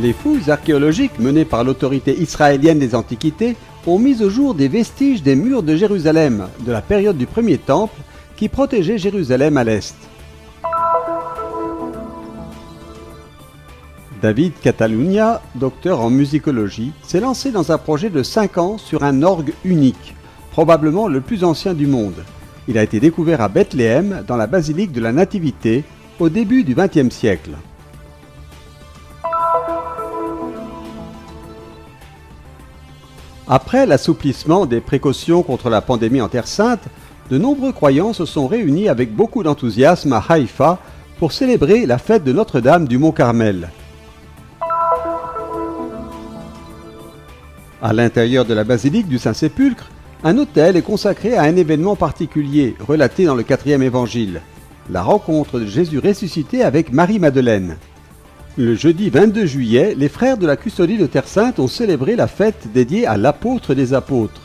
Les fouilles archéologiques menées par l'autorité israélienne des Antiquités ont mis au jour des vestiges des murs de Jérusalem de la période du premier temple qui protégeait Jérusalem à l'est. David Catalunya, docteur en musicologie, s'est lancé dans un projet de 5 ans sur un orgue unique, probablement le plus ancien du monde. Il a été découvert à Bethléem, dans la basilique de la Nativité, au début du XXe siècle. Après l'assouplissement des précautions contre la pandémie en Terre Sainte, de nombreux croyants se sont réunis avec beaucoup d'enthousiasme à Haïfa pour célébrer la fête de Notre-Dame du Mont-Carmel. À l'intérieur de la basilique du Saint-Sépulcre, un autel est consacré à un événement particulier relaté dans le 4e évangile, la rencontre de Jésus ressuscité avec Marie-Madeleine. Le jeudi 22 juillet, les frères de la custodie de Terre Sainte ont célébré la fête dédiée à l'apôtre des apôtres.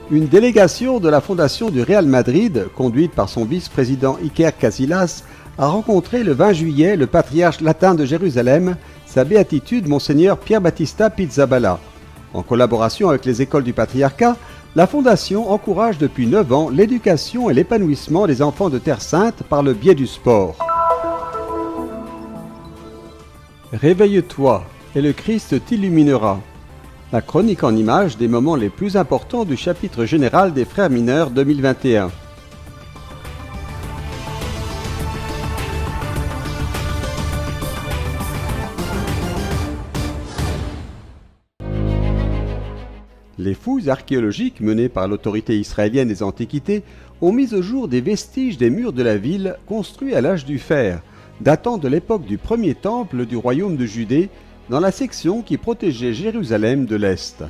Une délégation de la fondation du Real Madrid, conduite par son vice-président Iker Casillas, a rencontré le 20 juillet le patriarche latin de Jérusalem, sa béatitude Monseigneur Pierre Battista Pizzaballa. En collaboration avec les écoles du patriarcat, la fondation encourage depuis 9 ans l'éducation et l'épanouissement des enfants de Terre Sainte par le biais du sport. Réveille-toi, et le Christ t'illuminera. La chronique en images des moments les plus importants du chapitre général des Frères mineurs 2021. Les fouilles archéologiques menées par l'autorité israélienne des Antiquités ont mis au jour des vestiges des murs de la ville construits à l'âge du fer, datant de l'époque du premier temple du royaume de Judée, dans la section qui protégeait Jérusalem de l'Est.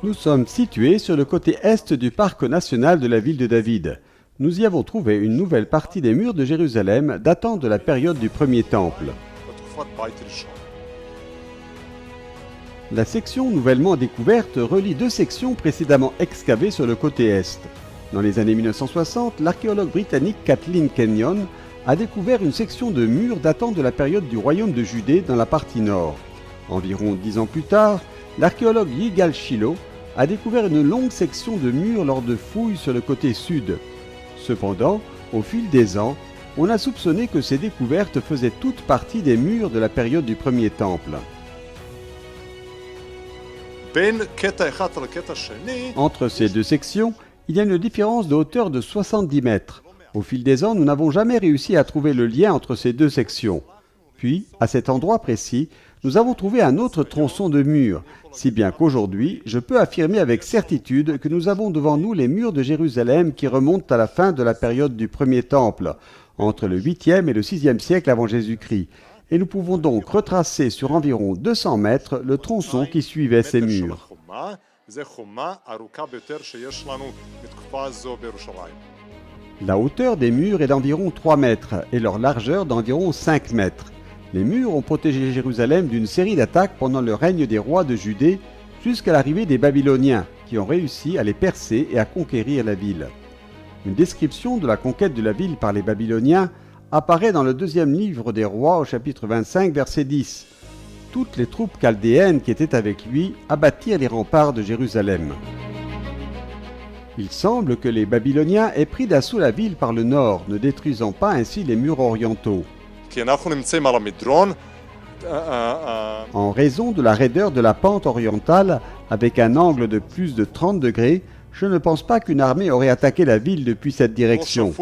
Nous sommes situés sur le côté est du parc national de la ville de David. Nous y avons trouvé une nouvelle partie des murs de Jérusalem datant de la période du premier temple. La section nouvellement découverte relie 2 sections précédemment excavées sur le côté est. Dans les années 1960, l'archéologue britannique Kathleen Kenyon a découvert une section de murs datant de la période du royaume de Judée dans la partie nord. Environ 10 ans plus tard, l'archéologue Yigal Shiloh a découvert une longue section de murs lors de fouilles sur le côté sud. Cependant, au fil des ans, on a soupçonné que ces découvertes faisaient toutes partie des murs de la période du premier temple. Entre ces 2 sections, il y a une différence de hauteur de 70 mètres. Au fil des ans, nous n'avons jamais réussi à trouver le lien entre ces 2 sections. Puis, à cet endroit précis, nous avons trouvé un autre tronçon de mur, si bien qu'aujourd'hui, je peux affirmer avec certitude que nous avons devant nous les murs de Jérusalem qui remontent à la fin de la période du premier temple, entre le 8e et le 6e siècle avant Jésus-Christ. Et nous pouvons donc retracer sur environ 200 mètres le tronçon qui suivait ces murs. La hauteur des murs est d'environ 3 mètres et leur largeur d'environ 5 mètres. Les murs ont protégé Jérusalem d'une série d'attaques pendant le règne des rois de Judée jusqu'à l'arrivée des Babyloniens qui ont réussi à les percer et à conquérir la ville. Une description de la conquête de la ville par les Babyloniens apparaît dans le 2e livre des rois au chapitre 25 verset 10. Toutes les troupes chaldéennes qui étaient avec lui abattirent les remparts de Jérusalem. Il semble que les Babyloniens aient pris d'assaut la ville par le nord, ne détruisant pas ainsi les murs orientaux. En raison de la raideur de la pente orientale, avec un angle de plus de 30 degrés, je ne pense pas qu'une armée aurait attaqué la ville depuis cette direction.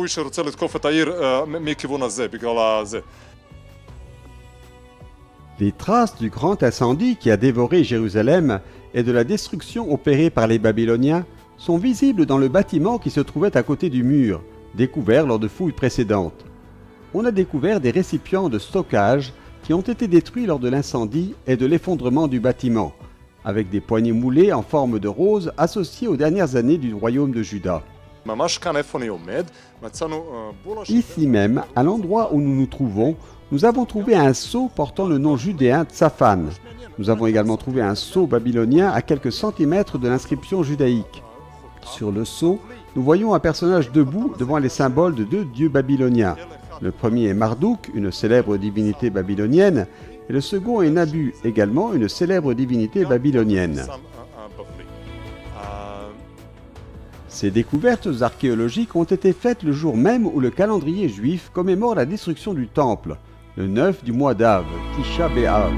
Les traces du grand incendie qui a dévoré Jérusalem et de la destruction opérée par les Babyloniens sont visibles dans le bâtiment qui se trouvait à côté du mur, découvert lors de fouilles précédentes. On a découvert des récipients de stockage qui ont été détruits lors de l'incendie et de l'effondrement du bâtiment, avec des poignées moulées en forme de rose associées aux dernières années du royaume de Juda. Ici même, à l'endroit où nous nous trouvons, nous avons trouvé un sceau portant le nom judéen Tsaphan. Nous avons également trouvé un sceau babylonien à quelques centimètres de l'inscription judaïque. Sur le sceau, nous voyons un personnage debout devant les symboles de 2 dieux babyloniens. Le premier est Marduk, une célèbre divinité babylonienne, et le second est Nabu, également une célèbre divinité babylonienne. Ces découvertes archéologiques ont été faites le jour même où le calendrier juif commémore la destruction du temple, le 9 du mois d'Av, Tisha B'Av.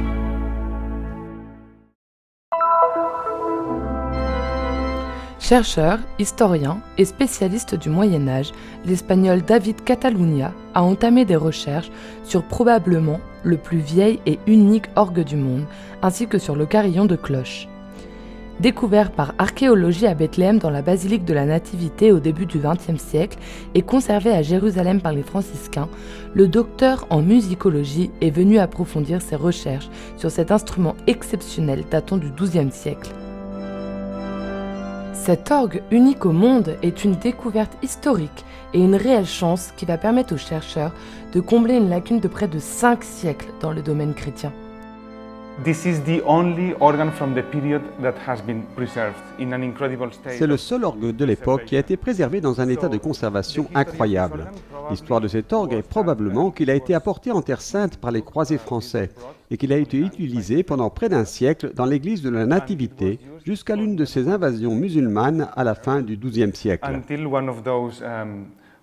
Chercheur, historien et spécialiste du Moyen-Âge, l'Espagnol David Catalunya a entamé des recherches sur probablement le plus vieil et unique orgue du monde, ainsi que sur le carillon de cloche. Découvert par archéologie à Bethléem dans la basilique de la Nativité au début du XXe siècle et conservé à Jérusalem par les franciscains, le docteur en musicologie est venu approfondir ses recherches sur cet instrument exceptionnel datant du XIIe siècle. Cet orgue unique au monde est une découverte historique et une réelle chance qui va permettre aux chercheurs de combler une lacune de près de 5 siècles dans le domaine chrétien. C'est le seul orgue de l'époque qui a été préservé dans un état de conservation incroyable. L'histoire de cet orgue est probablement qu'il a été apporté en Terre Sainte par les croisés français et qu'il a été utilisé pendant près d'un siècle dans l'église de la Nativité jusqu'à l'une de ces invasions musulmanes à la fin du XIIe siècle.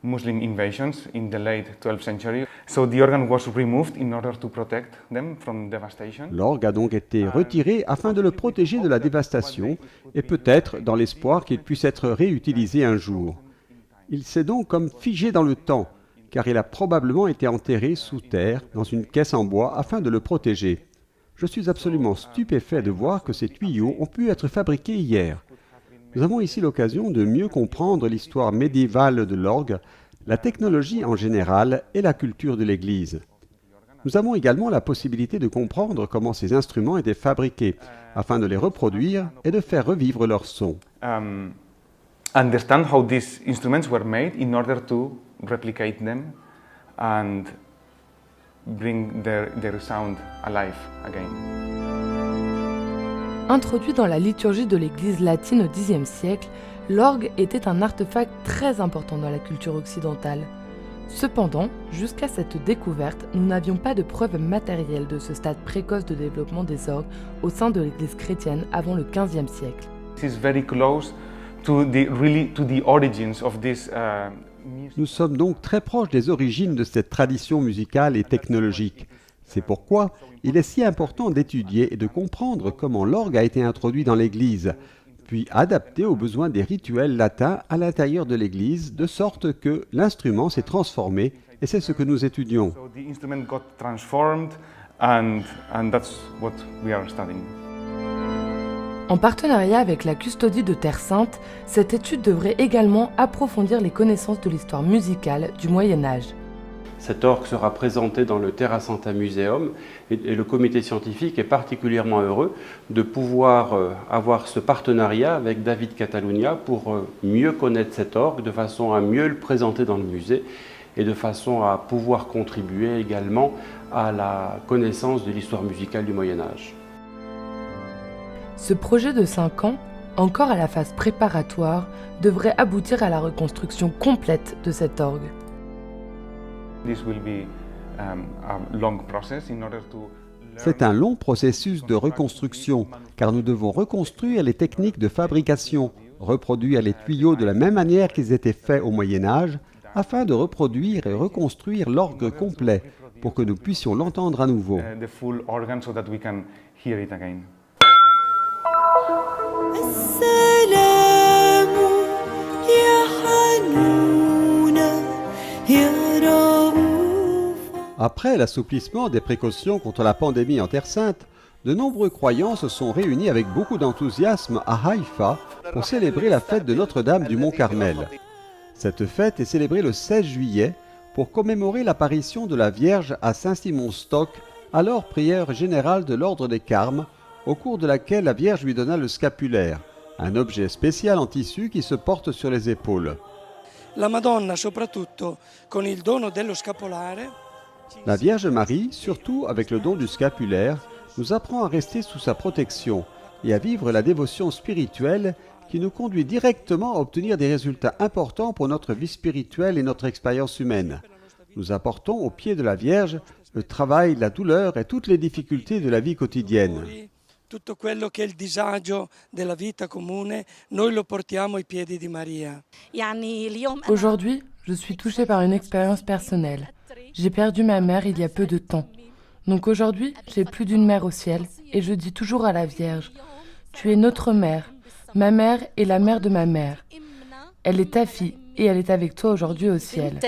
Muslim invasions in the late 12th century. So the organ was removed in order to protect them from devastation. L'orgue a donc été retiré afin de le protéger de la dévastation et peut-être dans l'espoir qu'il puisse être réutilisé un jour. Il s'est donc comme figé dans le temps, car il a probablement été enterré sous terre dans une caisse en bois afin de le protéger. Je suis absolument stupéfait de voir que ces tuyaux ont pu être fabriqués hier. Nous avons ici l'occasion de mieux comprendre l'histoire médiévale de l'orgue, la technologie en général et la culture de l'Église. Nous avons également la possibilité de comprendre comment ces instruments étaient fabriqués, afin de les reproduire et de faire revivre leur son. Understand how these instruments were made in order to replicate them and bring their sound alive again. Introduit dans la liturgie de l'Église latine au Xe siècle, l'orgue était un artefact très important dans la culture occidentale. Cependant, jusqu'à cette découverte, nous n'avions pas de preuves matérielles de ce stade précoce de développement des orgues au sein de l'Église chrétienne avant le XVe siècle. Nous sommes donc très proches des origines de cette tradition musicale et technologique. C'est pourquoi il est si important d'étudier et de comprendre comment l'orgue a été introduit dans l'Église, puis adapté aux besoins des rituels latins à l'intérieur de l'Église, de sorte que l'instrument s'est transformé, et c'est ce que nous étudions. En partenariat avec la Custodie de Terre Sainte, cette étude devrait également approfondir les connaissances de l'histoire musicale du Moyen-Âge. Cet orgue sera présenté dans le Terra Santa Museum et le comité scientifique est particulièrement heureux de pouvoir avoir ce partenariat avec David Catalunya pour mieux connaître cet orgue, de façon à mieux le présenter dans le musée et de façon à pouvoir contribuer également à la connaissance de l'histoire musicale du Moyen-Âge. Ce projet de 5 ans, encore à la phase préparatoire, devrait aboutir à la reconstruction complète de cet orgue. C'est un long processus de reconstruction, car nous devons reconstruire les techniques de fabrication, reproduire les tuyaux de la même manière qu'ils étaient faits au Moyen-Âge, afin de reproduire et reconstruire l'orgue complet, pour que nous puissions l'entendre à nouveau. Après l'assouplissement des précautions contre la pandémie en Terre Sainte, de nombreux croyants se sont réunis avec beaucoup d'enthousiasme à Haïfa pour célébrer la fête de Notre-Dame du Mont-Carmel. Cette fête est célébrée le 16 juillet pour commémorer l'apparition de la Vierge à Saint-Simon-Stock, alors prieur général de l'ordre des Carmes, au cours de laquelle la Vierge lui donna le scapulaire, un objet spécial en tissu qui se porte sur les épaules. La Madonna, soprattutto con il dono dello scapolare. La Vierge Marie, surtout avec le don du scapulaire, nous apprend à rester sous sa protection et à vivre la dévotion spirituelle qui nous conduit directement à obtenir des résultats importants pour notre vie spirituelle et notre expérience humaine. Nous apportons au pied de la Vierge le travail, la douleur et toutes les difficultés de la vie quotidienne. Tutto quello che è il disagio della vita comune, noi lo portiamo ai piedi di Maria. Aujourd'hui, je suis touchée par une expérience personnelle. J'ai perdu ma mère il y a peu de temps. Donc aujourd'hui, j'ai plus d'une mère au ciel et je dis toujours à la Vierge, « Tu es notre mère, ma mère est la mère de ma mère. Elle est ta fille et elle est avec toi aujourd'hui au ciel. »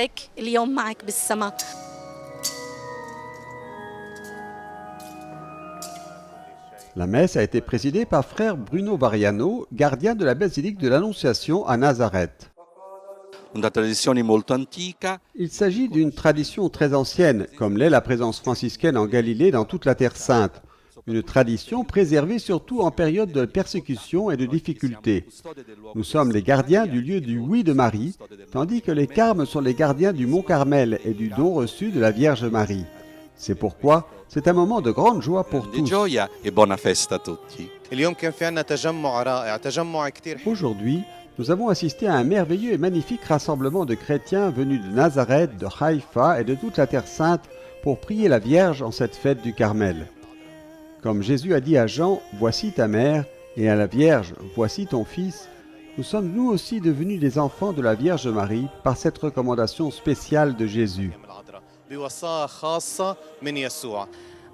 La messe a été présidée par frère Bruno Variano, gardien de la basilique de l'Annonciation à Nazareth. Una tradizione molto antica. Il s'agit d'une tradition très ancienne, comme l'est la présence franciscaine en Galilée dans toute la Terre Sainte. Une tradition préservée surtout en période de persécution et de difficultés. Nous sommes les gardiens du lieu du oui de Marie, tandis que les carmes sont les gardiens du Mont Carmel et du don reçu de la Vierge Marie. C'est pourquoi c'est un moment de grande joie pour Di tous. gioia e buona festa a tutti. Aujourd'hui, nous avons assisté à un merveilleux et magnifique rassemblement de chrétiens venus de Nazareth, de Haïfa et de toute la Terre Sainte pour prier la Vierge en cette fête du Carmel. Comme Jésus a dit à Jean, « Voici ta mère » et à la Vierge, « Voici ton fils », nous sommes nous aussi devenus des enfants de la Vierge Marie par cette recommandation spéciale de Jésus.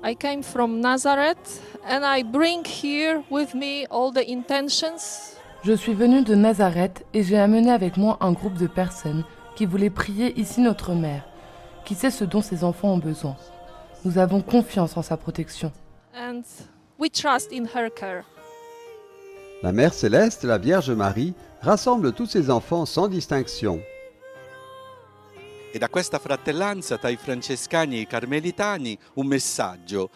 I came from Nazareth and I bring here with me all the intentions. Je suis venue de Nazareth et j'ai amené avec moi un groupe de personnes qui voulaient prier ici notre mère, qui sait ce dont ses enfants ont besoin. Nous avons confiance en sa protection. And we trust in her care. La Mère Céleste, la Vierge Marie, rassemble tous ses enfants sans distinction. E da questa fratellanza tra i francescani e i carmelitani un messaggio.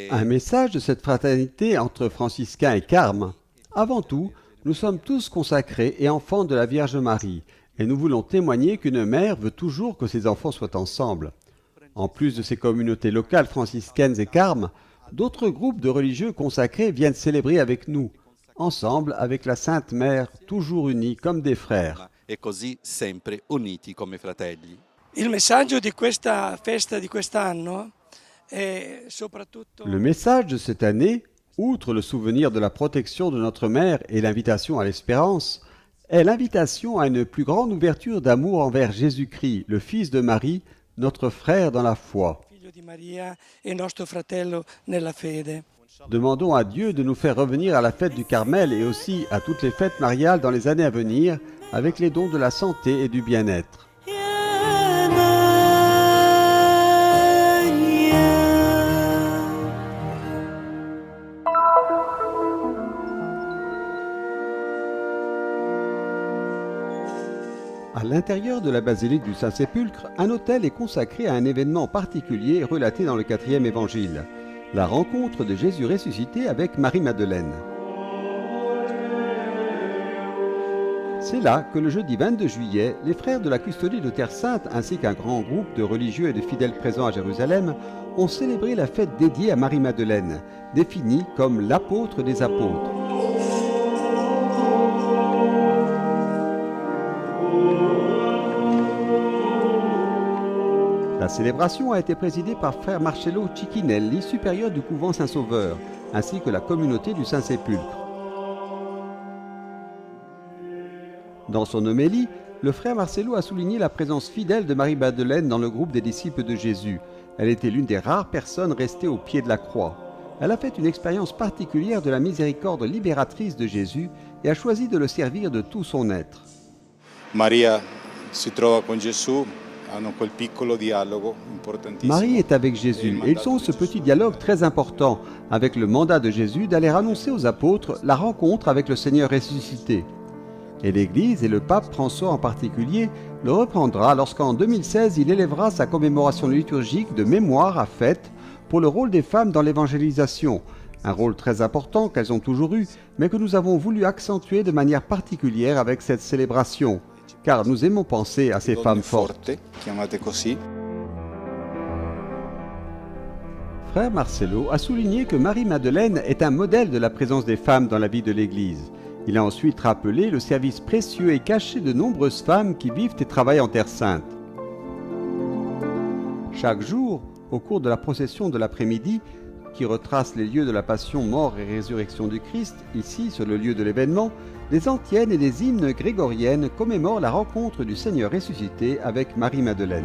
Un message de cette fraternité entre franciscains et carmes. Avant tout, nous sommes tous consacrés et enfants de la Vierge Marie, et nous voulons témoigner qu'une mère veut toujours que ses enfants soient ensemble. En plus de ces communautés locales franciscaines et carmes, d'autres groupes de religieux consacrés viennent célébrer avec nous, ensemble avec la Sainte Mère, toujours unis comme des frères. E così sempre uniti come fratelli. Il messaggio di questa festa di quest'anno è soprattutto Le message de cette année, outre le souvenir de la protection de notre mère et l'invitation à l'espérance, est l'invitation à une plus grande ouverture d'amour envers Jésus-Christ, le Fils de Marie, notre frère dans la foi. figlio di Maria e nostro fratello nella fede. Demandons à Dieu de nous faire revenir à la fête du Carmel et aussi à toutes les fêtes mariales dans les années à venir, avec les dons de la santé et du bien-être. À l'intérieur de la basilique du Saint-Sépulcre, un autel est consacré à un événement particulier relaté dans le 4e évangile, la rencontre de Jésus ressuscité avec Marie-Madeleine. C'est là que le jeudi 22 juillet, les frères de la Custodie de Terre Sainte ainsi qu'un grand groupe de religieux et de fidèles présents à Jérusalem ont célébré la fête dédiée à Marie-Madeleine, définie comme l'apôtre des apôtres. La célébration a été présidée par frère Marcello Cicchinelli, supérieur du couvent Saint-Sauveur, ainsi que la communauté du Saint-Sépulcre. Dans son homélie, le frère Marcello a souligné la présence fidèle de Marie-Madeleine dans le groupe des disciples de Jésus. Elle était l'une des rares personnes restées au pied de la croix. Elle a fait une expérience particulière de la miséricorde libératrice de Jésus et a choisi de le servir de tout son être. Maria si trova con Gesù, hanno quel piccolo dialogo importantissimo. Marie est avec Jésus et ils ont ce petit dialogue très important avec le mandat de Jésus d'aller annoncer aux apôtres la rencontre avec le Seigneur ressuscité. Et l'Église, et le pape François en particulier, le reprendra lorsqu'en 2016 il élèvera sa commémoration liturgique de mémoire à fête pour le rôle des femmes dans l'évangélisation, un rôle très important qu'elles ont toujours eu, mais que nous avons voulu accentuer de manière particulière avec cette célébration, car nous aimons penser à ces femmes fortes. Chiamate così. Frère Marcello a souligné que Marie-Madeleine est un modèle de la présence des femmes dans la vie de l'Église. Il a ensuite rappelé le service précieux et caché de nombreuses femmes qui vivent et travaillent en Terre Sainte. Chaque jour, au cours de la procession de l'après-midi, qui retrace les lieux de la passion, mort et résurrection du Christ, ici sur le lieu de l'événement, des antiennes et des hymnes grégoriennes commémorent la rencontre du Seigneur ressuscité avec Marie-Madeleine.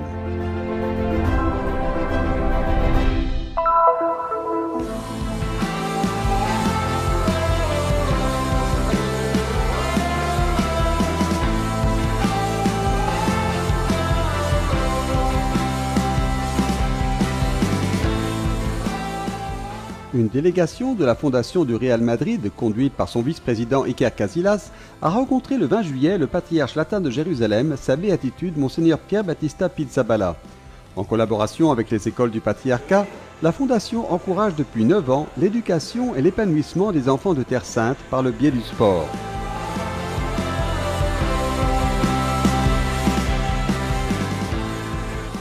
Une délégation de la fondation du Real Madrid, conduite par son vice-président Iker Casillas, a rencontré le 20 juillet le patriarche latin de Jérusalem, sa béatitude Monseigneur Pierre Battista Pizzaballa. En collaboration avec les écoles du patriarcat, la fondation encourage depuis 9 ans l'éducation et l'épanouissement des enfants de Terre Sainte par le biais du sport.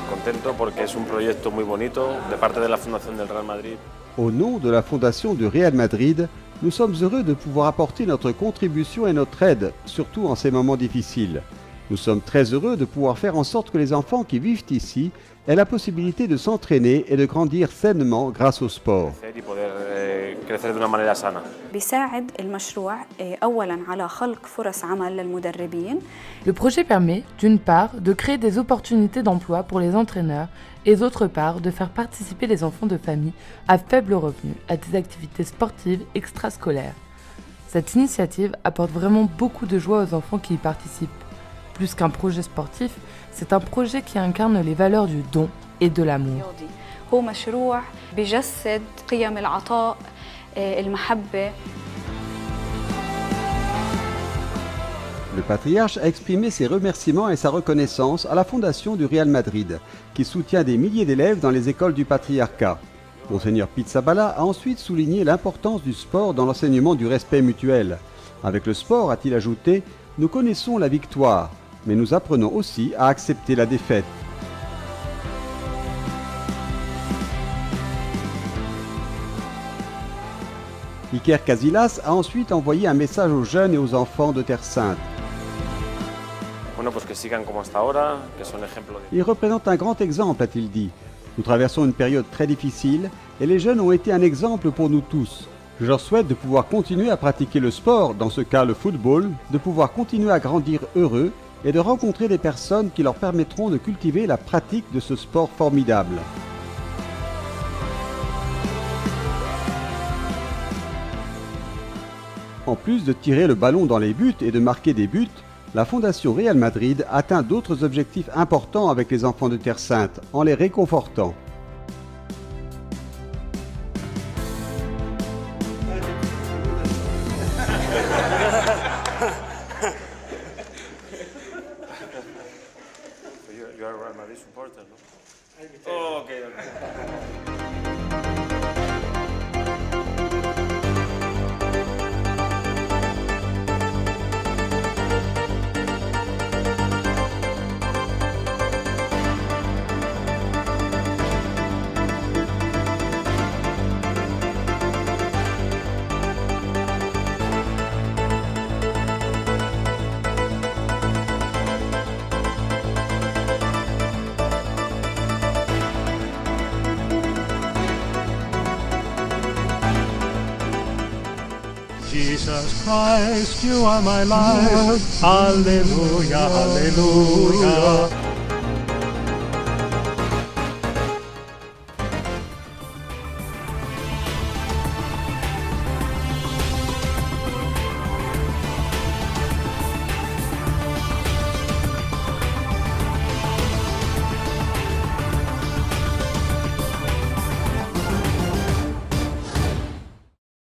Contento porque es un proyecto muy bonito de parte de la Fundación del Real Madrid. Au nom de la fondation du Real Madrid, nous sommes heureux de pouvoir apporter notre contribution et notre aide, surtout en ces moments difficiles. Nous sommes très heureux de pouvoir faire en sorte que les enfants qui vivent ici aient la possibilité de s'entraîner et de grandir sainement grâce au sport. Crecer de una manera sana. بيساعد المشروع أولاً على خلق فرص عمل للمدربين. Le projet permet, d'une part, de créer des opportunités d'emploi pour les entraîneurs et d'autre part, de faire participer les enfants de familles à faible revenu à des activités sportives extrascolaires. Cette initiative apporte vraiment beaucoup de joie aux enfants qui y participent. Plus qu'un projet sportif, c'est un projet qui incarne les valeurs du don et de l'amour. هو مشروع بيجسد قيم العطاء المحبة. Le patriarche a exprimé ses remerciements et sa reconnaissance à la fondation du Real Madrid, qui soutient des milliers d'élèves dans les écoles du patriarcat. Monseigneur Pizzaballa a ensuite souligné l'importance du sport dans l'enseignement du respect mutuel. Avec le sport, a-t-il ajouté, nous connaissons la victoire, mais nous apprenons aussi à accepter la défaite. Iker Casillas a ensuite envoyé un message aux jeunes et aux enfants de Terre Sainte. Il représente un grand exemple, a-t-il dit. Nous traversons une période très difficile et les jeunes ont été un exemple pour nous tous. Je leur souhaite de pouvoir continuer à pratiquer le sport, dans ce cas le football, de pouvoir continuer à grandir heureux et de rencontrer des personnes qui leur permettront de cultiver la pratique de ce sport formidable. En plus de tirer le ballon dans les buts et de marquer des buts, la Fondation Real Madrid atteint d'autres objectifs importants avec les enfants de Terre Sainte, en les réconfortant. You are a Real Madrid supporter, no? Oh, okay. Jesus Christ, you are my life. Hallelujah, hallelujah.